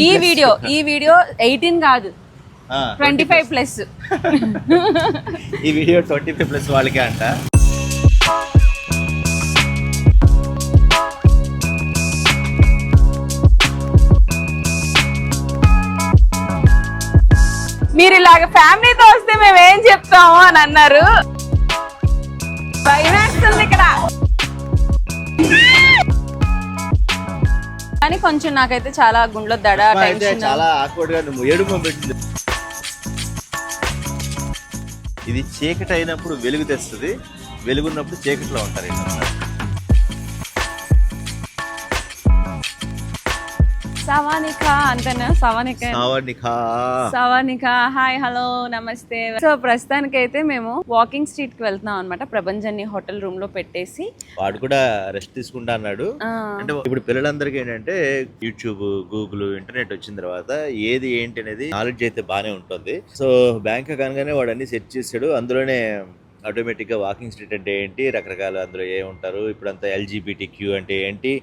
ఈ వీడియో 18 కాదు 25+. ఈ వీడియో 25+ వాళ్ళకే అంట. మీరు ఇలాగ ఫ్యామిలీతో వస్తే మేము ఏం చెప్తాము అని అన్నారు. భయం వేస్తుంది ఇక్కడ. కానీ కొంచెం నాకైతే చాలా గుండెలో దడ, చాలా ఆక్వర్డ్ గా నువ్వు ఏడుపు పెట్టింది. ఇది చీకటి అయినప్పుడు వెలుగు తెస్తుంది, వెలుగున్నప్పుడు చీకటిలో ఉంటారు. సవానికా అంతేనా? సవానికా హాయ్ హలో నమస్తే. సో ప్రస్తుతానికి అయితే మేము వాకింగ్ స్ట్రీట్ కి వెళ్తున్నాం అనమాట. ప్రభంజన్ని హోటల్ రూమ్ లో పెట్టేసి వాడు కూడా రెస్ట్ తీసుకుంటా అన్నాడు. అంటే ఇప్పుడు పిల్లలందరికీ ఏంటంటే యూట్యూబ్, గూగుల్, ఇంటర్నెట్ వచ్చిన తర్వాత ఏది ఏంటి అనేది నాలెడ్జ్ అయితే బాగానే ఉంటుంది. సో బ్యాంక్ అనగానే వాడు అన్ని సెట్ చేసాడు. అందులోనే ఆటోమేటిక్ గా వాకింగ్ స్ట్రీట్ అంటే ఏంటి, రకరకాల అందులో ఏముంటారు, ఇప్పుడంతా LGBTQ అంటే ఏంటి,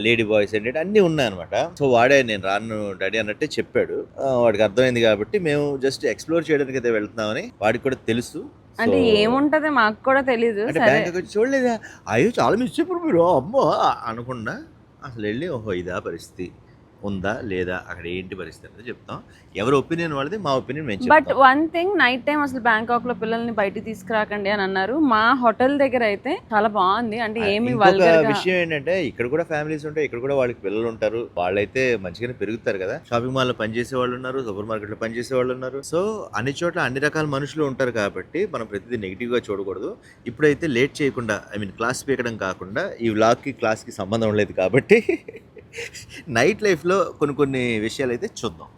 లేడీ బాయ్స్ ఏంటంటే అన్నీ ఉన్నాయన్నమాట. సో వాడే నేను రాను డాడీ అన్నట్టే చెప్పాడు. వాడికి అర్థమైంది కాబట్టి మేము జస్ట్ ఎక్స్ప్లోర్ చేయడానికి అయితే వెళ్తున్నామని వాడికి కూడా తెలుసు. అంటే ఏముంటది మాకు కూడా తెలీదు. అంటే బ్యాంక్ వచ్చి చూడలేదా, అయ్యో చాలా మిస్ చెప్పారు మీరు అమ్మో అనుకున్నా. అసలు వెళ్ళి ఓహో ఇదా పరిస్థితి ఉందా లేదా, అక్కడ ఏంటి పరిస్థితి అనేది చెప్తాం. ఎవరి ఒపీనియన్ వాళ్ళది, మా ఒపీనియన్ మేము చెప్తాం. But one thing, night time అసలు బ్యాంకాక్ లో పిల్లల్ని బయటికి తీసుకురాకండి అని అన్నారు. మా హోటల్ దగ్గర అయితే చాలా బాగుంది. అంటే ఏమి విషయం ఏంటంటే ఇక్కడ కూడా ఫ్యామిలీస్ ఉంటాయి, ఇక్కడ కూడా వాళ్ళకి పిల్లలు ఉంటారు. వాళ్ళైతే మంచిగానే పెరుగుతారు కదా. షాపింగ్ మాల్ లో పనిచేసే వాళ్ళు ఉన్నారు, సూపర్ మార్కెట్ లో పనిచేసే వాళ్ళు ఉన్నారు. సో అన్ని చోట్ల అన్ని రకాల మనుషులు ఉంటారు కాబట్టి మనం ప్రతిదీ నెగిటివ్ గా చూడకూడదు. ఇప్పుడైతే లేట్ చేయకుండా, క్లాస్ పీకడం కాకుండా, ఈ వ్లాగ్ కి క్లాస్ కి సంబంధం లేదు కాబట్టి నైట్ లైఫ్ లో కొన్ని విషయాలు అయితే చూద్దాం.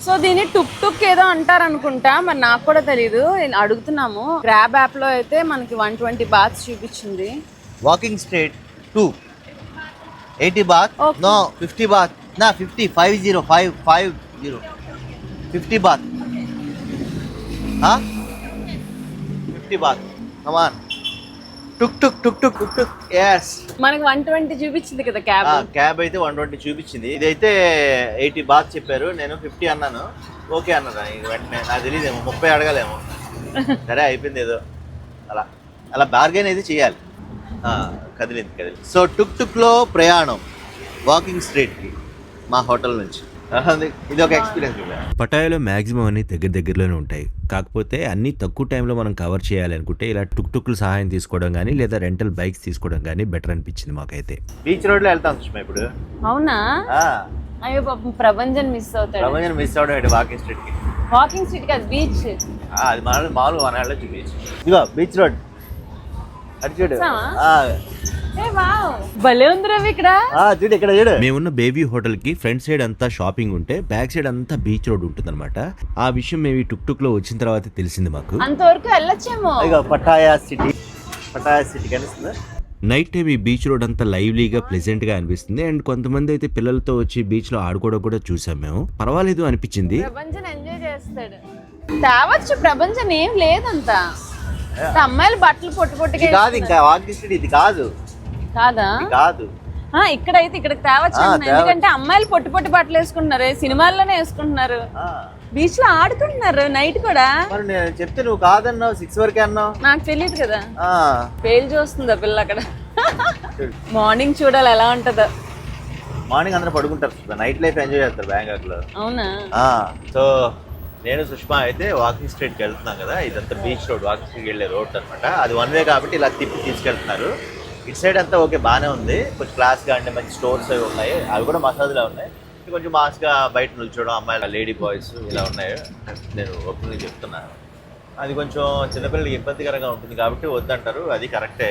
సో దీన్ని టుక్ ఏదో అంటారు అనుకుంటా, మరి నాకు కూడా తెలీదు. అడుగుతున్నాము. గ్రాబ్ యాప్ లో అయితే మనకి 120 బాత్స్ చూపించింది. Walking street 2 80 baht, no 50 baht, నా 50 50 బాత్, 50 బాత్. కమ్ ఆన్, టుక్ yes. మనకి 120 చూపించింది కదా క్యాబ్ అయితే 120 చూపించింది. ఇదైతే 80 బాత్ చెప్పారు. నేను 50 అన్నాను. ఓకే అన్నారా వెంటనే. నాకు తెలియదేమో 30 అడగలేమో. సరే అయిపోయింది. ఏదో అలా బార్గెన్ అయితే చేయాలి. కదిలింది. సో టుక్ లో ప్రయాణం వాకింగ్ స్ట్రీట్ కి మా హోటల్ నుంచి. ఇది ఒక ఎక్స్పీరియన్స్. పటాయాలో మ్యాక్సిమం అన్ని దగ్గరలోనే ఉంటాయి. కాకపోతే అన్ని తక్కువ టైంలో మనం కవర్ చేయాలి అనుకుంటే ఇలా టుక్ల సహాయం తీసుకోవడం కానీ లేదా రెంటల్ బైక్స్ తీసుకోవడం కానీ బెటర్ అనిపించింది మాకైతే. బీచ్ రోడ్ లో వెళ్తాం సుష్మా ఇప్పుడు. అవునా? అయ్యో పాపం ప్రభంజన్ మిస్ అవుతాడు. వాకింగ్ స్ట్రీట్ కాదు, బీచ్. అది మామూలుగా మన వెళ్ళొచ్చు బీచ్. ఇదిగో బీచ్ రోడ్ అటు చూడు. భలే ఉంది రవి ఇక్కడ. మేమున్న బేబీ హోటల్ కి ఫ్రంట్ సైడ్ అంతా షాపింగ్ ఉంటే బ్యాక్ సైడ్ అంతా బీచ్ రోడ్ ఉంటుంది అనమాట. ఆ విషయం మేము ఈ టుక్ లో వచ్చిన తర్వాత తెలిసింది మాకు. అంతవరకు వెళ్ళొచ్చేమో. పటాయా సిటీ కనిపిస్తుంది. నైట్ టైం ఈ బీచ్ రోడ్ అంతా లైవ్లీగా ప్లెజెంట్ గా అనిపిస్తుంది. అండ్ కొంతమంది అయితే పిల్లలతో వచ్చి బీచ్ లో ఆడుకోవడం కూడా చూసాం మేము. పర్వాలేదు అనిపించింది. ప్రపంచం ఎంజాయ్ చేస్తాడు. తేవచ్చు, ప్రపంచం ఏం లేదంతా. అమ్మాయిలు బట్టలు పొట్టుగా కాదు. ఇంకా వాకింగ్ స్ట్రీట్ ఇది కాదు. కాదు ఇక్కడైతే ఇక్కడికి తేవచ్చు. ఎందుకంటే అమ్మాయిలు పొట్టి బట్టలు వేసుకుంటున్నారు, సినిమాల్లోనే వేసుకుంటున్నారు, బీచ్ లో ఆడుకుంటున్నారు నైట్ కూడా. చెప్తే నువ్వు కాదన్నావు, 6 వరకే అన్నావు. నాకు తెలియదు కదా. పేలు చూస్తుందా పిల్ల అక్కడ. మార్నింగ్ చూడాలి ఎలా ఉంటుందో. మార్నింగ్ అందరూ పడుకుంటారు, నైట్ లైఫ్ ఎంజాయ్ చేస్తారు బ్యాంకాక్ లో. అవునా? సో నేను సుష్మా అయితే వాకింగ్ స్ట్రీట్కి వెళ్తున్నాం కదా. ఇదంతా బీచ్ రోడ్, వాకింగ్ స్ట్రీట్కి వెళ్ళే రోడ్ అనమాట. అది 1 వే కాబట్టి ఇలా తిప్పి తీసుకెళ్తున్నారు. ఇటు సైడ్ అంతా ఓకే బాగానే ఉంది. కొంచెం క్లాస్గా అంటే మంచి స్టోర్స్ అవి ఉన్నాయి. అవి కూడా మసాజ్లా ఉన్నాయి. కొంచెం మాస్గా బయట నిల్చోవడం, అమ్మాయిలు, లేడీ బాయ్స్ ఇలా ఉన్నాయి. నేను ఓపెన్గా చెప్తున్నాను. అది కొంచెం చిన్నపిల్లలకి ఇబ్బందికరంగా ఉంటుంది కాబట్టి వద్దంటారు. అది కరెక్టే.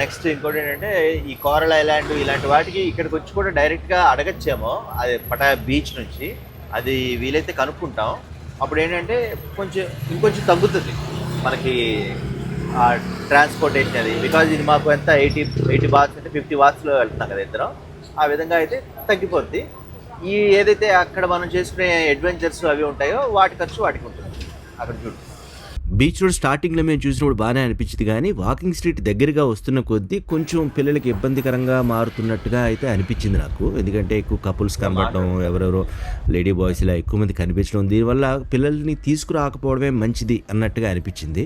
నెక్స్ట్ ఇంకోటి ఏంటంటే ఈ కోరల్ ఐలాండ్ ఇలాంటి వాటికి ఇక్కడికి వచ్చి కూడా డైరెక్ట్గా అడగచ్చేమో. అది పటాయా బీచ్ నుంచి అది వీలైతే కనుక్కుంటాం. అప్పుడు ఏంటంటే ఇంకొంచెం తగ్గుతుంది మనకి ఆ ట్రాన్స్పోర్టేషన్ అది. బికాజ్ ఇది మాకు ఎంత 80 బాత్స్ అంటే 50 బాత్స్లో వెళ్తున్నాం కదా ఇద్దరం. ఆ విధంగా అయితే తగ్గిపోద్ది. ఈ ఏదైతే అక్కడ మనం చేసుకునే అడ్వెంచర్స్ అవి ఉంటాయో వాటి ఖర్చు వాటికి ఉంటుంది. అక్కడ చూడు. బీచ్ రోడ్ స్టార్టింగ్లో మేము చూసినప్పుడు బాగానే అనిపించింది, కానీ వాకింగ్ స్ట్రీట్ దగ్గరగా వస్తున్న కొద్దీ కొంచెం పిల్లలకి ఇబ్బందికరంగా మారుతున్నట్టుగా అయితే అనిపించింది నాకు. ఎందుకంటే ఎక్కువ కపుల్స్ కనబడటం, ఎవరెవరో లేడీ బాయ్స్ ఇలా ఎక్కువ మంది కనిపించడం, దీనివల్ల పిల్లల్ని తీసుకురాకపోవడమే మంచిది అన్నట్టుగా అనిపించింది.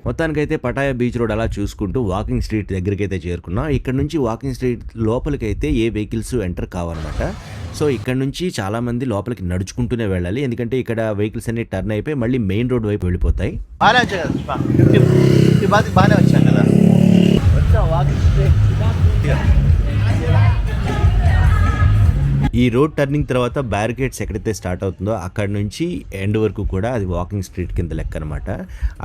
మొత్తానికైతే పటాయా బీచ్ రోడ్ అలా చూసుకుంటూ వాకింగ్ స్ట్రీట్ దగ్గరికి అయితే చేరుకున్నాం. ఇక్కడ నుంచి వాకింగ్ స్ట్రీట్ లోపలికైతే ఏ వెహికల్స్ ఎంటర్ కావన్నమాట. సో ఇక్కడ నుంచి చాలామంది లోపలికి నడుచుకుంటూనే వెళ్ళాలి, ఎందుకంటే ఇక్కడ వెహికల్స్ అన్ని టర్న్ అయిపోయి మళ్ళీ మెయిన్ రోడ్ వైపు వెళ్ళిపోతాయి. బాగానే వచ్చాయి కదా పుష్ప, 50 బాతికి బాగానే వచ్చాం కదా. వచ్చాం వాకింగ్ స్ట్రీట్. ఈ రోడ్ టర్నింగ్ తర్వాత బ్యారికేడ్స్ ఎక్కడైతే స్టార్ట్ అవుతుందో అక్కడ నుంచి ఎండ్ వరకు కూడా అది వాకింగ్ స్ట్రీట్ కింద లెక్క అనమాట.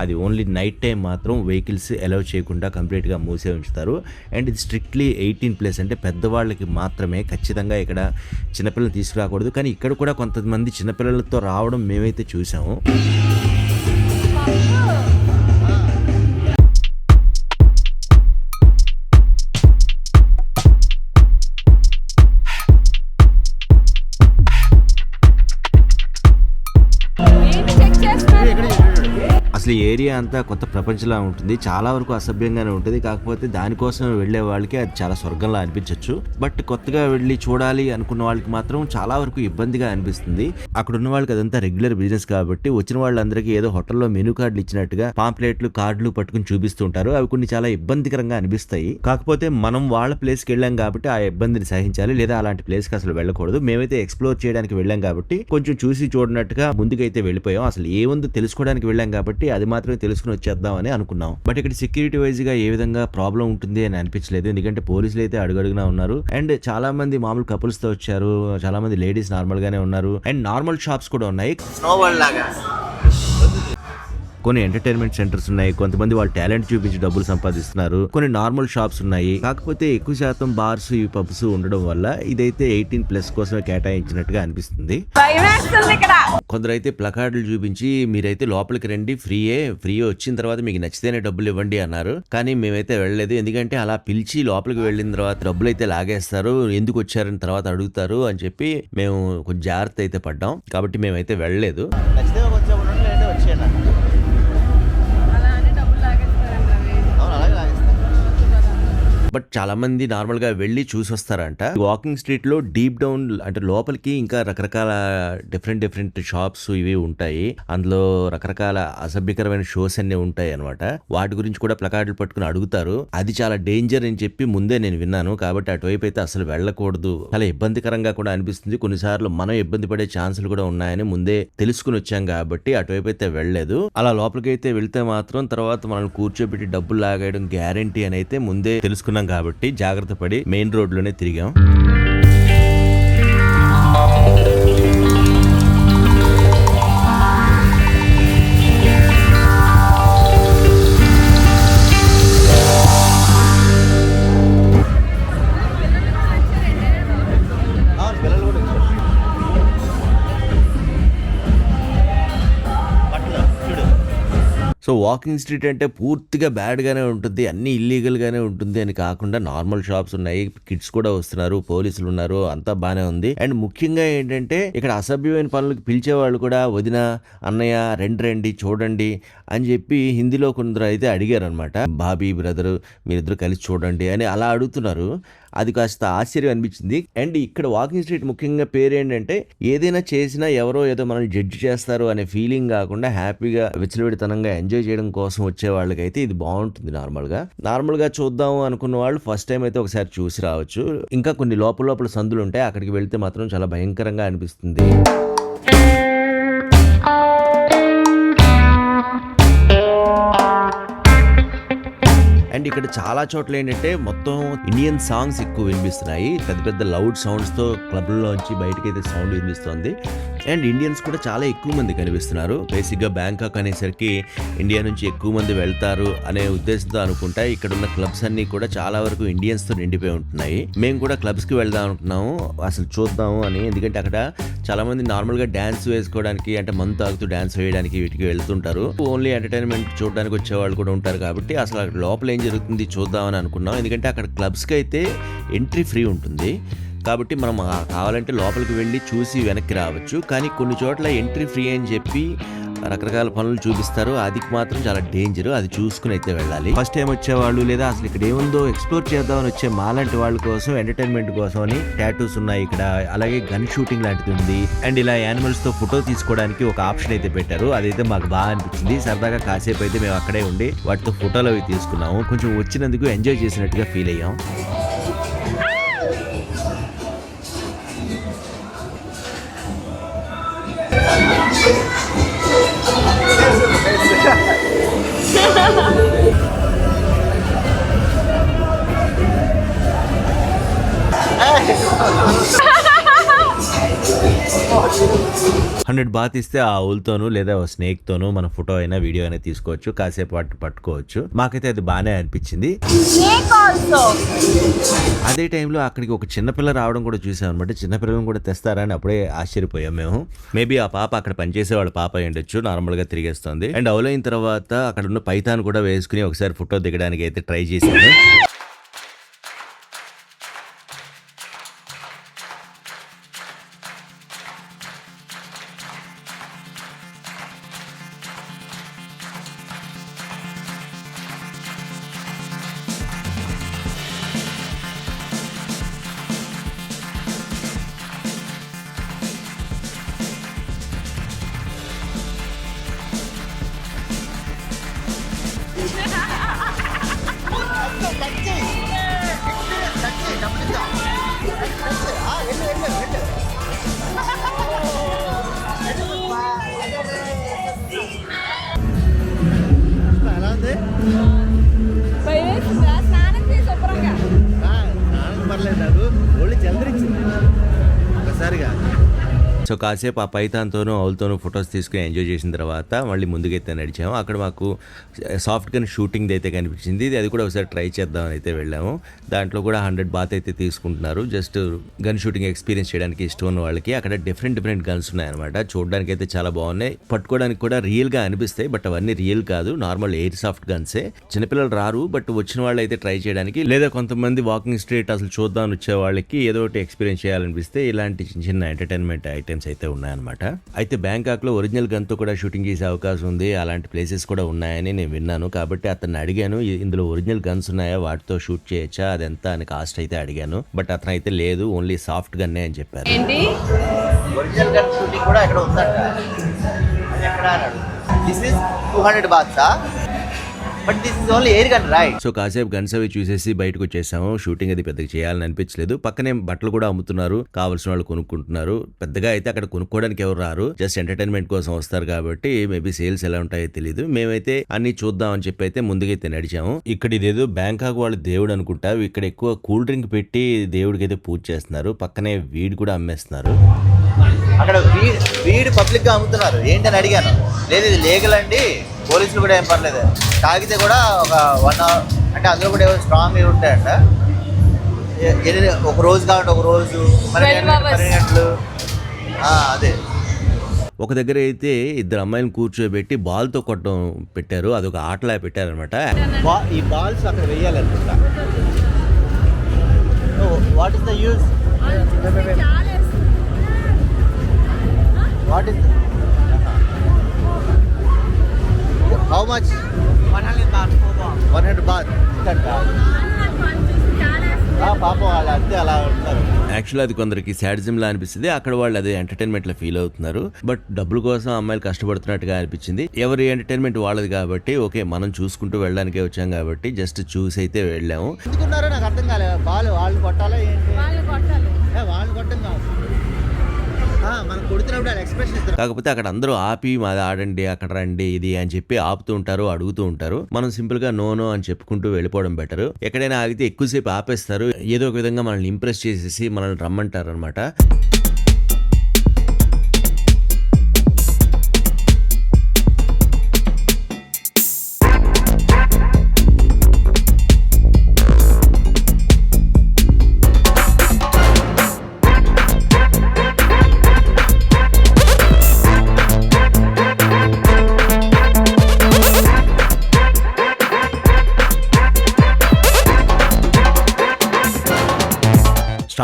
అది ఓన్లీ నైట్ టైం మాత్రం వెహికల్స్ అలౌ చేయకుండా కంప్లీట్గా మూసే ఉంచుతారు. అండ్ ఇది స్ట్రిక్ట్లీ 18+ అంటే పెద్దవాళ్ళకి మాత్రమే. ఖచ్చితంగా ఇక్కడ చిన్నపిల్లలు తీసుకురాకూడదు. కానీ ఇక్కడ కూడా కొంతమంది చిన్నపిల్లలతో రావడం మేమైతే చూసాము. అసలు ఈ ఏరియా అంతా కొత్త ప్రపంచంలా ఉంటుంది, చాలా వరకు అసభ్యంగానే ఉంటుంది. కాకపోతే దానికోసం వెళ్ళే వాళ్ళకి అది చాలా స్వర్గంలా అనిపించవచ్చు. బట్ కొత్తగా వెళ్ళి చూడాలి అనుకున్న వాళ్ళకి మాత్రం చాలా వరకు ఇబ్బందిగా అనిపిస్తుంది. అక్కడ ఉన్న వాళ్ళకి అదంతా రెగ్యులర్ బిజినెస్ కాబట్టి వచ్చిన వాళ్ళందరికీ ఏదో హోటల్లో మెనూ కార్డులు ఇచ్చినట్టుగా పాంప్లెట్లు, కార్డులు పట్టుకుని చూపిస్తుంటారు. అవి కొన్ని చాలా ఇబ్బందికరంగా అనిపిస్తాయి. కాకపోతే మనం వాళ్ళ ప్లేస్కి వెళ్ళాం కాబట్టి ఆ ఇబ్బందిని సహించాలి, లేదా అలాంటి ప్లేస్కి అసలు వెళ్ళకూడదు. మేమైతే ఎక్స్ప్లోర్ చేయడానికి వెళ్ళాం కాబట్టి కొంచెం చూసి చూడనట్టుగా ముందుకైతే వెళ్ళిపోయాం. అసలు ఏముందో తెలుసుకోవడానికి వెళ్ళాం కాబట్టి అది మాత్రమే తెలుసుకుని వచ్చేద్దామని అనుకున్నాం. బట్ ఇక్కడ సెక్యూరిటీ వైజ్ గా ఏ విధంగా ప్రాబ్లం ఉంటుంది అని అనిపించలేదు, ఎందుకంటే పోలీసులు అయితే అడుగడుగునా ఉన్నారు. అండ్ చాలా మంది మామూలు కపుల్స్ తో వచ్చారు, చాలా మంది లేడీస్ నార్మల్ గానే ఉన్నారు. అండ్ నార్మల్ షాప్స్ కూడా ఉన్నాయి. స్నో వరల్డ్ లాగా కొన్ని ఎంటర్టైన్మెంట్ సెంటర్స్ ఉన్నాయి, కొంతమంది వాళ్ళ టాలెంట్ చూపించి డబ్బులు సంపాదిస్తున్నారు. కొన్ని నార్మల్ షాప్స్ ఉన్నాయి. కాకపోతే ఎక్కువ శాతం బార్స్, ఈ పబ్స్ ఉండడం వల్ల ఇదైతే 18+ కోసమే కేటాయించినట్టుగా అనిపిస్తుంది. కొందరైతే ప్లకార్డులు చూపించి మీరైతే లోపలికి రండి, ఫ్రీ వచ్చిన తర్వాత మీకు నచ్చితేనే డబ్బులు ఇవ్వండి అన్నారు. కానీ మేమైతే వెళ్ళలేదు, ఎందుకంటే అలా పిలిచి లోపలికి వెళ్ళిన తర్వాత డబ్బులు అయితే లాగేస్తారు, ఎందుకు వచ్చారని తర్వాత అడుగుతారు అని చెప్పి మేము కొంచెం జాగ్రత్త అయితే పడ్డాం. కాబట్టి మేమైతే వెళ్ళలేదు. నచ్చితే కొంచెం ఉండండి, లేదంటే వచ్చేయండి. బట్ చాలా మంది నార్మల్ గా వెళ్ళి చూసి వస్తారంట. వాకింగ్ స్ట్రీట్ లో డీప్ డౌన్ అంటే లోపలికి ఇంకా రకరకాల డిఫరెంట్ షాప్స్ ఇవి ఉంటాయి. అందులో రకరకాల అసభ్యకరమైన షోస్ అన్ని ఉంటాయి అనమాట. వాటి గురించి కూడా ప్లకార్డులు పట్టుకుని అడుగుతారు. అది చాలా డేంజర్ అని చెప్పి ముందే నేను విన్నాను. కాబట్టి అటువైపు అయితే అసలు వెళ్ళకూడదు, చాలా ఇబ్బందికరంగా కూడా అనిపిస్తుంది. కొన్నిసార్లు మనం ఇబ్బంది పడే ఛాన్సులు కూడా ఉన్నాయని ముందే తెలుసుకుని వచ్చాం కాబట్టి అటువైపు అయితే వెళ్ళలేదు. అలా లోపలికి అయితే వెళ్తే మాత్రం తర్వాత మనల్ని కూర్చోబెట్టి డబ్బులు లాగేయడం గ్యారంటీ అని అయితే ముందే తెలుసుకున్నాం కాబట్టి జాగ్రత్త పడి మెయిన్ రోడ్ లోనే తిరిగాం. పిల్లలు కూడా వచ్చారు. చూడు, సో వాకింగ్ స్ట్రీట్ అంటే పూర్తిగా బ్యాడ్గానే ఉంటుంది, అన్నీ ఇల్లీగల్గానే ఉంటుంది అని కాకుండా నార్మల్ షాప్స్ ఉన్నాయి, కిడ్స్ కూడా వస్తున్నారు, పోలీసులు ఉన్నారు, అంతా బాగానే ఉంది. అండ్ ముఖ్యంగా ఏంటంటే ఇక్కడ అసభ్యమైన పనులకు పిలిచేవాళ్ళు కూడా వదిన, అన్నయ్య, రండి చూడండి అని చెప్పి హిందీలో కొందరు అయితే అడిగారు అనమాట. బాబీ బ్రదరు మీరిద్దరు కలిసి చూడండి అని అలా అడుగుతున్నారు. అది కాస్త ఆశ్చర్యం అనిపించింది. అండ్ ఇక్కడ వాకింగ్ స్ట్రీట్ ముఖ్యంగా పేరు ఏంటంటే ఏదైనా చేసినా ఎవరో ఏదో మనల్ని జడ్జి చేస్తారు అనే ఫీలింగ్ కాకుండా హ్యాపీగా విచ్చలవిడితనంగా ఎంజాయ్ చేయడం కోసం వచ్చే వాళ్ళకైతే ఇది బాగుంటుంది. నార్మల్ గా చూద్దాం అనుకున్న వాళ్ళు ఫస్ట్ టైం అయితే ఒకసారి చూసి రావచ్చు. ఇంకా కొన్ని లోపల సందులు ఉంటాయి, అక్కడికి వెళ్తే మాత్రం చాలా భయంకరంగా అనిపిస్తుంది. అండ్ ఇక్కడ చాలా చోట్ల ఏంటంటే మొత్తం ఇండియన్ సాంగ్స్ ఎక్కువ వినిపిస్తున్నాయి. పెద్ద లౌడ్ సౌండ్స్ తో క్లబ్లోంచి బయటకైతే సౌండ్ వినిపిస్తుంది. అండ్ ఇండియన్స్ కూడా చాలా ఎక్కువ మంది కనిపిస్తున్నారు. బేసిక్గా బ్యాంకాక్ అనేసరికి ఇండియా నుంచి ఎక్కువ మంది వెళ్తారు అనే ఉద్దేశంతో అనుకుంటా ఇక్కడ ఉన్న క్లబ్స్ అన్ని కూడా చాలా వరకు ఇండియన్స్ తో నిండిపోయి ఉంటున్నాయి. మేము కూడా క్లబ్స్ కి వెళ్దాం అనుకున్నాము, అసలు చూద్దాము అని. ఎందుకంటే అక్కడ చాలా మంది నార్మల్ గా డాన్స్ వేసుకోవడానికి, అంటే మందు తాగుతూ డాన్స్ వేయడానికి వీటికి వెళ్తుంటారు. ఓన్లీ ఎంటర్టైన్మెంట్ చూడడానికి వచ్చే వాళ్ళు కూడా ఉంటారు. కాబట్టి అసలు అక్కడ లోపల ఏం జరుగుతుంది చూద్దామని అనుకున్నాం. ఎందుకంటే అక్కడ క్లబ్స్కి అయితే ఎంట్రీ ఫ్రీ ఉంటుంది. కాబట్టి మనం కావాలంటే లోపలికి వెళ్ళి చూసి వెనక్కి రావచ్చు. కానీ కొన్ని చోట్ల ఎంట్రీ ఫ్రీ అని చెప్పి రకరకాల పనులు చూపిస్తారు. అది మాత్రం చాలా డేంజర్, అది చూసుకుని అయితే వెళ్ళాలి. ఫస్ట్ టైం వచ్చేవాళ్ళు లేదా అసలు ఇక్కడ ఏముందో ఎక్స్ప్లోర్ చేద్దామని వచ్చే మాలాంటి వాళ్ళ కోసం ఎంటర్టైన్మెంట్ కోసం అని టాటూస్ ఉన్నాయి ఇక్కడ, అలాగే గన్ షూటింగ్ లాంటిది ఉంది, అండ్ ఇలా యానిమల్స్ తో ఫోటో తీసుకోవడానికి ఒక ఆప్షన్ అయితే పెట్టారు. అదైతే మాకు బాగా అనిపించింది. సరదాగా కాసేపు అయితే మేము అక్కడే ఉండి వాటితో ఫోటోలు అవి తీసుకున్నాము. కొంచెం వచ్చినందుకు ఎంజాయ్ చేసినట్టుగా ఫీల్ అయ్యాం. $100 ఇస్తే ఆ ఆవులతోనూ లేదా స్నేక్ తోనూ మన ఫోటో అయినా వీడియో అయినా తీసుకోవచ్చు, కాసేపు వాటిని పట్టుకోవచ్చు. మాకైతే అది బాగానే అనిపించింది. అదే టైంలో అక్కడికి ఒక చిన్నపిల్ల రావడం కూడా చూసాం అనమాట. చిన్నపిల్లలను కూడా తెస్తారా అని అప్పుడే ఆశ్చర్యపోయాం మేము. మేబీ ఆ పాప అక్కడ పనిచేసే వాళ్ళ పాప అయి ఉండొచ్చు, నార్మల్ గా తిరిగేస్తుంది. అండ్ అవులైన తర్వాత అక్కడ ఉన్న పైతాన్ కూడా వేసుకుని ఒకసారి ఫోటో దిగడానికి అయితే ట్రై చేశాను. స్నానం చేసి శుభ్రంగా పర్లేదు, ఒళ్ళు జలదరించింది ఒకసారిగా. సో కాసేపు ఆ పైతాన్తోనూ ఆవులతోనూ ఫొటోస్ తీసుకుని ఎంజాయ్ చేసిన తర్వాత మళ్ళీ ముందుకైతే నడిచాము. అక్కడ మాకు సాఫ్ట్ గన్ షూటింగ్ అయితే కనిపించింది. అది కూడా ఒకసారి ట్రై చేద్దామని అయితే వెళ్ళాము. దాంట్లో కూడా $100 అయితే తీసుకుంటున్నారు, జస్ట్ గన్ షూటింగ్ ఎక్స్పీరియన్స్ చేయడానికి ఇష్టం ఉన్న వాళ్ళకి. అక్కడ డిఫరెంట్ గన్స్ ఉన్నాయన్నమాట. చూడడానికి అయితే చాలా బాగున్నాయి, పట్టుకోవడానికి కూడా రియల్గా అనిపిస్తాయి. బట్ అవన్నీ రియల్ కాదు, నార్మల్ ఎయిర్ సాఫ్ట్ గన్సే. చిన్నపిల్లలు రారు, బట్ వచ్చిన వాళ్ళు అయితే ట్రై చేయడానికి, లేదా కొంతమంది వాకింగ్ స్ట్రీట్ అసలు చూద్దామని వచ్చే వాళ్ళకి ఏదో ఒకటి ఎక్స్పీరియన్స్ చేయాలనిపిస్తే ఇలాంటి చిన్న ఎంటర్టైన్మెంట్ ఐటమ్స్ అయితే ఉన్నాయన్నమాట. అయితే బ్యాంకాక్ లో ఒరిజినల్ గన్ తో కూడా షూటింగ్ చేసే అవకాశం ఉంది, అలాంటి ప్లేసెస్ కూడా ఉన్నాయని నేను విన్నాను. కాబట్టి అతన్ని అడిగాను, ఇందులో ఒరిజినల్ గన్స్ ఉన్నాయా, వాటితో షూట్ చేయొచ్చా, అదెంత అని కాస్ట్ అయితే అడిగాను. బట్ అతను అయితే లేదు, ఓన్లీ సాఫ్ట్ గన్నే అని చెప్పారు. ఏంటి ఒరిజినల్ గన్ షూటింగ్ కూడా ఇక్కడ ఉందంట. అది ఎక్కడ అన్నాడు. This is $200, but this is only air gun, right? So కాసేపు గన్స్ అవి చూసేసి బయటకు వచ్చేసాము. షూటింగ్ అది పెద్దగా చేయాలని అనిపించలేదు. పక్కనే బట్టలు కూడా అమ్ముతున్నారు, కావాల్సిన వాళ్ళు కొనుక్కుంటున్నారు. పెద్దగా అయితే అక్కడ కొనుక్కోవడానికి ఎవరు రారు, జస్ట్ ఎంటర్టైన్మెంట్ కోసం వస్తారు కాబట్టి మేబీ సేల్స్ ఎలా ఉంటాయో తెలియదు. మేమైతే అన్ని చూద్దాం అని చెప్పి అయితే ముందుకైతే నడిచాము. ఇక్కడ ఇదేదో బ్యాంకాక్ వాళ్ళ దేవుడు అనుకుంటా. ఇక్కడ ఎక్కువ కూల్ డ్రింక్ పెట్టి దేవుడికి అయితే పూజ చేస్తున్నారు. పక్కనే వీడ్ కూడా అమ్మేస్తున్నారు. అక్కడ వీడు పబ్లిక్ గా అమ్ముతున్నారు. ఏంటని అడిగాను, లేదు ఇది లీగల్ అండి, పోలీసులు కూడా ఏం పర్లేదు, తాగితే కూడా ఒక 1 hour అంటే అందులో కూడా ఏవో స్ట్రాంగ్ ఉంటాయంట. ఒక రోజు కాబట్టి ఒక రోజు 12 గంటలు. అదే ఒక దగ్గర అయితే ఇద్దరు అమ్మాయిలను కూర్చోబెట్టి బాల్ తో కొట్టడం పెట్టారు, అదొక ఆటలా పెట్టారనమాట. ఈ బాల్స్ అక్కడ వేయాలనుకుంటా. What is the use? What is how much? $100. పాపం వాళ్ళు అంతే అలా ఉంటారు. యాక్చువల్లీ అది కొందరికి శాడిజం లా అనిపిస్తుంది, అక్కడ వాళ్ళు అదే ఎంటర్టైన్మెంట్ లో ఫీల్ అవుతున్నారు. బట్ డబ్బుల కోసం అమ్మాయిలు కష్టపడుతున్నట్టుగా అనిపించింది. ఎవరి ఎంటర్టైన్మెంట్ వాళ్ళది కాబట్టి ఓకే, మనం చూసుకుంటూ వెళ్ళడానికే వచ్చాం కాబట్టి జస్ట్ చూసి అయితే వెళ్ళాము. ఎందుకున్నారో నాకు అర్థం కాలేదు. వాళ్ళు కొట్టాలా ఏంటి? వాళ్ళు కొట్టం కాదు, మనం కొడుతున్నప్పుడు ఎక్స్ప్రెషన్ ఇస్తారు. కాకపోతే అక్కడ అందరూ ఆపి మాది ఆడండి, అక్కడ రండి, ఇది అని చెప్పి ఆపుతూ ఉంటారు, అడుగుతూ ఉంటారు. మనం సింపుల్ గా నో అని చెప్పుకుంటూ వెళ్ళిపోవడం బెటర్. ఎక్కడైనా ఆగితే ఎక్కువసేపు ఆపేస్తారు, ఏదో ఒక విధంగా మనల్ని ఇంప్రెస్ చేసేసి మనల్ని రమ్మంటారు అనమాట.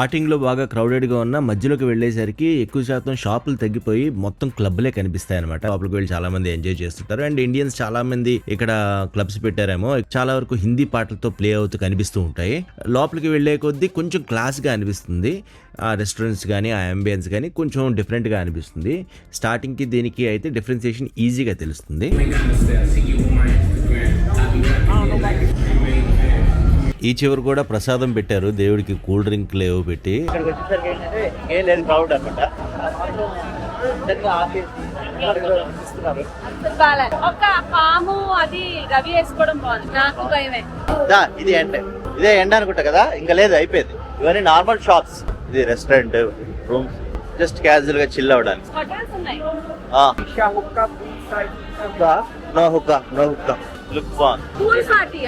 స్టార్టింగ్ లో బాగా క్రౌడెడ్ గా ఉన్న మధ్యలోకి వెళ్ళేసరికి ఎక్కువ శాతం షాపులు తగ్గిపోయి మొత్తం క్లబ్లే కనిపిస్తాయి అనమాట. లోపలికి వెళ్ళి చాలా మంది ఎంజాయ్ చేస్తుంటారు. అండ్ ఇండియన్స్ చాలా మంది ఇక్కడ క్లబ్స్ పెట్టారేమో, చాలా వరకు హిందీ పాటలతో ప్లే అవుతూ కనిపిస్తూ ఉంటాయి. లోపలికి వెళ్లే కొద్దీ కొంచెం క్లాస్ గా అనిపిస్తుంది. ఆ రెస్టారెంట్స్ కానీ ఆ అంబియన్స్ కానీ కొంచెం డిఫరెంట్ గా అనిపిస్తుంది. స్టార్టింగ్ కి దీనికి అయితే డిఫరెన్సియేషన్ ఈజీగా తెలుస్తుంది. ఈ చివరి కూడా ప్రసాదం పెట్టారు దేవుడికి, కూల్ డ్రింక్ లేవు పెట్టి. ఇక్కడికి వచ్చేసరికి ఏంటంటే ఏం లేదు క్రౌడ్ అనమాట. ఒక పాము అది రవి వేసుకోవడం బాగుంది, నాకు భయమే. ఇది ఎండ, ఇదే ఎండ అనుకుంటా కదా, ఇంకా లేదు అయిపోయింది. ఇవన్నీ నార్మల్ షాప్స్, ఇది రెస్టారెంట్ రూమ్స్, జస్ట్ క్యాజువల్ గా చిల్ అవడానికి. హోటల్స్ ఉన్నాయి. No hookah, no hookah. Look బాగుంది. పూల్ పార్టీ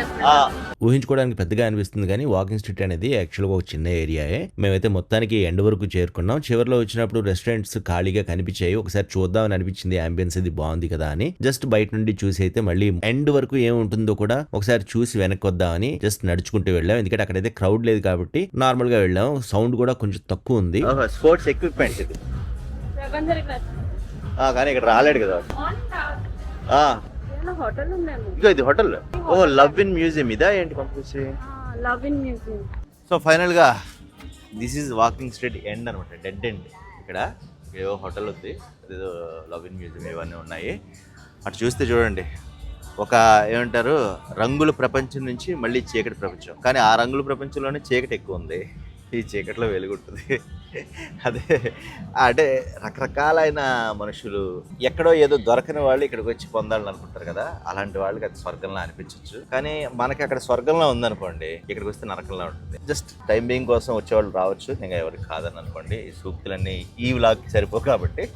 ఊహించుకోవడానికి పెద్దగా అనిపిస్తుంది కానీ వాకింగ్ స్ట్రీట్ అనేది యాక్చువల్గా ఒక చిన్న ఏరియాయే. మేమైతే మొత్తానికి ఎండ్ వరకు చేరుకున్నాం. చివరిలో వచ్చినప్పుడు రెస్టారెంట్స్ ఖాళీగా కనిపించాయి. ఒకసారి చూద్దామని అనిపించింది, అంబియన్స్ ఇది బాగుంది కదా అని జస్ట్ బయట నుండి చూసి అయితే మళ్ళీ ఎండ్ వరకు ఏముంటుందో కూడా ఒకసారి చూసి వెనక్కి వద్దామని జస్ట్ నడుచుకుంటూ వెళ్ళాం. ఎందుకంటే అక్కడైతే క్రౌడ్ లేదు కాబట్టి నార్మల్ గా వెళ్ళాం. సౌండ్ కూడా కొంచెం తక్కువ ఉంది. స్పోర్ట్స్ ఎక్విప్మెంట్ ఇది, కానీ ఇక్కడ రాలేడు కదా. హోటల్ ఉందేమో. ఇగో ఇది హోటల్. ఓ లవ్ ఇన్ మ్యూజియం ఇదా ఏంటి పంపించి. Love in museum. So final గా this is walking street end అనమాట, డెడ్ ఎండ్. ఇక్కడ ఏవో హోటల్ ఉంది, అదేదో లవ్ ఇన్ మ్యూజియం ఇవన్నీ ఉన్నాయి. అటు చూస్తే చూడండి, ఒక ఏమంటారు రంగుల ప్రపంచం నుంచి మళ్ళీ చీకటి ప్రపంచం. కానీ ఆ రంగుల ప్రపంచంలోనే చీకటి ఎక్కువ ఉంది, ఈ చీకట్లో వెలుగుంటుంది. అదే అంటే రకరకాలైన మనుషులు, ఎక్కడో ఏదో దొరకని వాళ్ళు ఇక్కడికి వచ్చి పొందాలని అనుకుంటారు కదా, అలాంటి వాళ్ళకి అది స్వర్గంలో అనిపించవచ్చు. కానీ మనకి అక్కడ స్వర్గంలో ఉందనుకోండి, ఇక్కడికి వస్తే నరకంలో ఉంటుంది. జస్ట్ టైం బీయింగ్ కోసం వచ్చేవాళ్ళు రావచ్చు, ఇంకా ఎవరికి కాదని అనుకోండి. ఈ సూక్తులన్నీ ఈ వ్లాగ్కి సరిపో కాబట్టి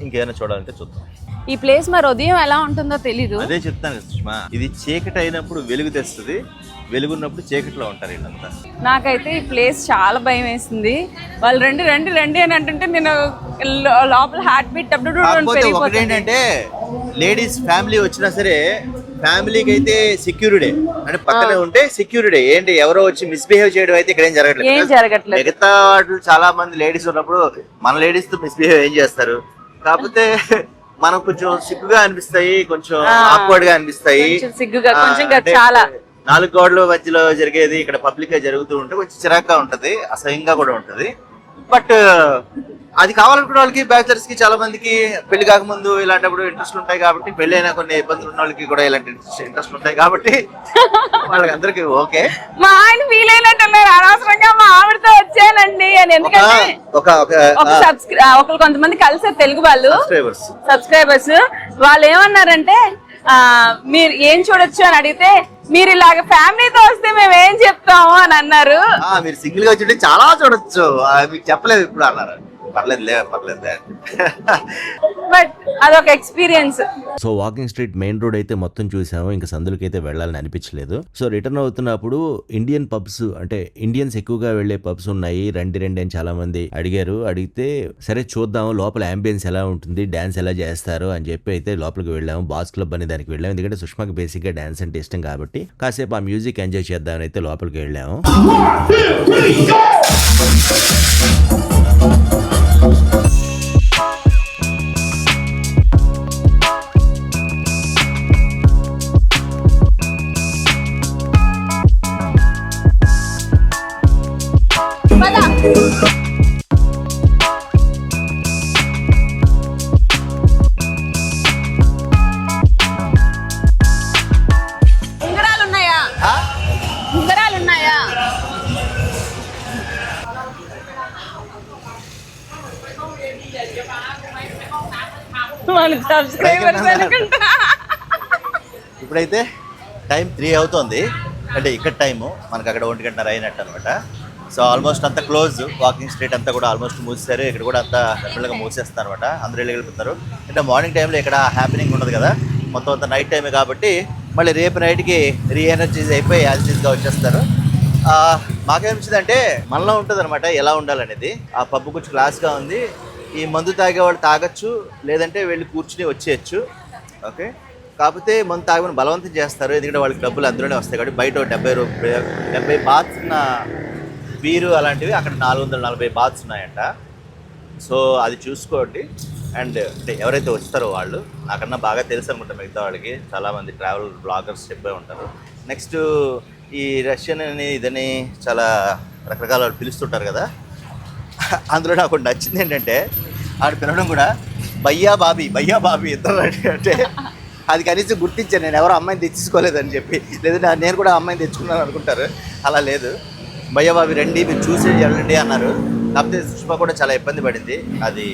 ఇంకేమైనా చూడాలంటే చూద్దాం. ఈ ప్లేస్ మరి ఉదయం ఎలా ఉంటుందో తెలీదు. అదే చెప్తాను కదా సుష్మా, ఇది చీకటి అయినప్పుడు వెలుగు తెస్తుంది, వెలుగున్నప్పుడు చీకట్లో ఉంటారు వీళ్ళంతా. నాకైతే ఈ ప్లేస్ చాలా భయం వేసింది. వాళ్ళు రండి రండి రండి అని అంటుంటే నేను లోపల హార్ట్ బీట్ ఒకటి ఏంటంటే లేడీస్ ఫ్యామిలీ వచ్చినా సరే ఫ్యామిలీకి అయితే సెక్యూరిడే, అంటే పక్కనే ఉంటే సెక్యూరిడే. ఏంటి ఎవరో వచ్చి మిస్బిహేవ్ చేయడం అయితే ఇక్కడ ఏం జరగట్లేదు. మిగతా వాళ్ళు చాలా మంది లేడీస్ ఉన్నప్పుడు మన లేడీస్ తో మిస్బిహేవ్ ఏం చేస్తారు. కాకపోతే మనం కొంచెం సిగ్గుగా అనిపిస్తాయి, కొంచెం ఆక్వర్డ్ గా అనిపిస్తాయి. చాలా 4 గోడల మధ్యలో జరిగేది ఇక్కడ పబ్లిక్ గా జరుగుతూ ఉంటే కొంచెం చిరాగ్గా ఉంటది, అసహ్యంగా కూడా ఉంటది. బట్ అది కావాలనుకున్న వాళ్ళకి, బ్యాచిలర్స్ కి, చాలా మందికి పెళ్లి కాకముందు ఇలాంటప్పుడు ఇంట్రెస్ట్ ఉంటాయి కాబట్టి, పెళ్లి అయినా కొన్ని ఇబ్బందులు ఉన్న వాళ్ళకి కూడా ఇలాంటి ఇంట్రెస్ట్ ఉంటాయి కాబట్టి వాళ్ళకి అందరికి ఓకే. మా ఆయన ఫీల్ అయినట్టున్నారు, అనవసరంగా మా ఆవిడతో వచ్చానండి అని. ఎందుకంటే ఒకరు కొంతమంది కలిసారు తెలుగు వాళ్ళు సబ్స్క్రైబర్స్, వాళ్ళు ఏమన్నారంటే మీరు ఏం చూడొచ్చు అని అడిగితే, మీరు ఇలాగ ఫ్యామిలీతో వస్తే మేము ఏం చెప్తాము అని అన్నారు. మీరు సింగిల్ గా వచ్చి చాలా చూడొచ్చు, మీకు చెప్పలేదు ఇప్పుడు అన్నారు. పర్లేదు బట్ అదొక experience. So walking street main road అయితే మొత్తం చూసాము, ఇంకా సందులకి అయితే వెళ్ళాలని అనిపించలేదు. సో రిటర్న్ అవుతున్నప్పుడు ఇండియన్ పబ్స్, అంటే ఇండియన్స్ ఎక్కువగా వెళ్లే పబ్స్ ఉన్నాయి, రండి అని చాలా మంది అడిగారు. అడిగితే సరే చూద్దాము లోపల అంబియన్స్ ఎలా ఉంటుంది, డాన్స్ ఎలా చేస్తారు అని చెప్పి అయితే లోపలికి వెళ్ళాము. బాస్ క్లబ్ అనే దానికి వెళ్ళాము, ఎందుకంటే సుష్మాకి బేసిక్ గా డాన్స్ అంటే ఇష్టం కాబట్టి కాసేపు ఆ మ్యూజిక్ ఎంజాయ్ చేద్దామని అయితే లోపలికి వెళ్ళాము. ఉంగరాలున్నాయా? ఇప్పుడైతే టైం 3 అవుతుంది, అంటే ఇక్కడ టైము మనకు అక్కడ 1:30 అయినట్టు అనమాట. సో ఆల్మోస్ట్ అంతా క్లోజ్, వాకింగ్ స్ట్రీట్ అంతా కూడా ఆల్మోస్ట్ మూసేశారు. ఇక్కడ కూడా అంతా డెఫినెట్గా మూసేస్తారు అనమాట, అందరూ వెళ్ళిపోతారు. అంటే మార్నింగ్ టైంలో ఇక్కడ హ్యాపీనింగ్ ఉండదు కదా, మొత్తం అంతా నైట్ టైమే కాబట్టి మళ్ళీ రేపు నైట్కి రీఎనర్జీస్ అయిపోయి యాజిటీస్గా వచ్చేస్తారు. మాకేమనిపించింది అంటే మనలో ఉంటుంది అనమాట ఎలా ఉండాలనేది. ఆ పబ్బు కొంచెం క్లాస్గా ఉంది, ఈ మందు తాగేవాళ్ళు తాగొచ్చు, లేదంటే వెళ్ళి కూర్చుని వచ్చేయచ్చు. ఓకే, కాకపోతే మందు తాగమని బలవంతం చేస్తారు, ఎందుకంటే వాళ్ళకి డబ్బులు అందులోనే వస్తాయి కాబట్టి. బయట 70 బాత్స్ ఉన్న బీరు అలాంటివి అక్కడ 440 బాత్స్ ఉన్నాయంట. సో అది చూసుకోండి. అండ్ అంటే ఎవరైతే వస్తారో వాళ్ళు, నాకన్నా బాగా తెలుసు అనుకుంటా మిగతా వాళ్ళకి, చాలామంది ట్రావెల్ బ్లాగర్స్ చెప్పే ఉంటారు. నెక్స్ట్ ఈ రష్యన్ అని ఇదని చాలా రకరకాల వాళ్ళు పిలుస్తుంటారు కదా, అందులో నాకు ఒకటి నచ్చింది ఏంటంటే ఆడు పిలవడం కూడా భయ్యా బాబీ ఇద్దరు అంటే అది కనీసం గుర్తించాను నేను, ఎవరో అమ్మాయిని తెచ్చుకోలేదని చెప్పి. లేదంటే నేను కూడా అమ్మాయిని తెచ్చుకున్నాను అనుకుంటారు, అలా లేదు. భయ్యా బాబీ రండి మీరు చూసి వెళ్ళండి అన్నారు. కాకపోతే సుష్మా కూడా చాలా ఇబ్బంది పడింది, అది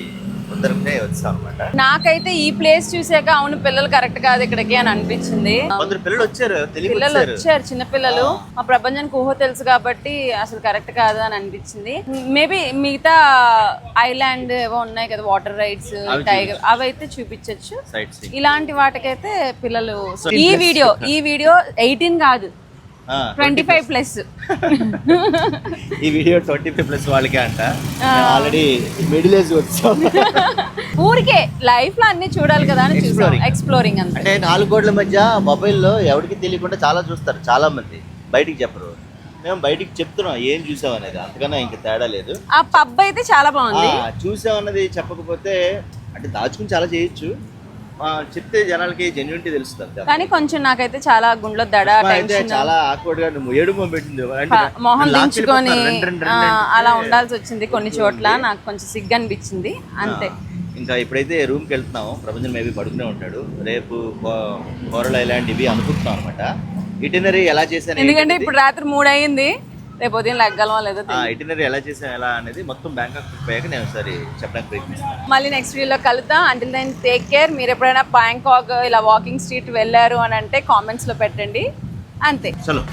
ముందరనే వచ్చాం అనమాట. నాకైతే ఈ ప్లేస్ చూసాక అవును పిల్లలు కరెక్ట్ కాదు ఇక్కడికి అని అనిపించింది. కొందరు పిల్లలు వచ్చారు, పిల్లలు వచ్చారు, చిన్న పిల్లలు. మా ప్రపంచానికి ఊహ తెలుసు కాబట్టి అసలు కరెక్ట్ కాదు అని అనిపించింది. మేబీ మిగతా ఐలాండ్ ఏవో ఉన్నాయి కదా, వాటర్ రైడ్స్, టైగర్, అవి అయితే చూపించచ్చు. ఇలాంటి వాటికైతే పిల్లలు. ఈ వీడియో 18 కాదు, 25+. ఈ వీడియో 25+ వాళ్ళకే అంట. ఆల్రెడీ మిడిల్ ఏజ్ వచ్చాం. ఊరికే లైఫ్ లో అన్ని చూడాలి కదా అని చూసాం. ఎక్స్ప్లోరింగ్ అంటే 4 గోడల మధ్య మొబైల్లో ఎవరికి తెలియకుండా చాలా చూస్తారు చాలా మంది, బయటికి చెప్పరు. మేము బయటికి చెప్తున్నాం ఏం చూసాం అనేది, అంతకన్నా ఇంకా తేడా లేదు. ఆ పబ్ అయితే చాలా బాగుంది. చూసాం అన్నది చెప్పకపోతే అంటే దాచుకుని చాలా చేయొచ్చు, చెప్తే జనాలకి జెన్యూనిటీ తెలుస్తుంది. కానీ కొంచెం నాకైతే చాలా గుండెలో దడ, టెన్షన్, చాలా ఆక్వర్డ్ గా ఏడుమో పెట్టింది, మొహం దించుకొని అలా ఉండాల్సి వచ్చింది కొన్ని చోట్ల. నాకు కొంచెం సిగ్గు అనిపించింది అంతే. ఇంకా ఇప్పుడైతే రూమ్కి వెళ్తున్నాము. ప్రపంచం మేబీ పడుకునే ఉంటాడు. రేపు కోరల్ ఐలాండ్ ఇవి అనుకుంటున్నాం అనమాట. ఇటినరీ ఎలా చేశాను, ఎందుకంటే ఇప్పుడు రాత్రి 3 అయింది, రేపు ఉదయం లెగ్గలమో లేదో. ఇటినరీ ఎలా చేసాం ఎలా అనేది మొత్తం బ్యాంకాక్ పోయాక నేను ఒకసారి చెప్పడానికి ప్రయత్నిస్తాను. మళ్ళీ నెక్స్ట్ వీడియోలో కలుద్దాం. Until then take care. మీరు ఎప్పుడైనా బ్యాంకాక్ ఇలా వాకింగ్ స్ట్రీట్ వెళ్ళారు అని అంటే కామెంట్స్లో పెట్టండి. అంతే. చలో.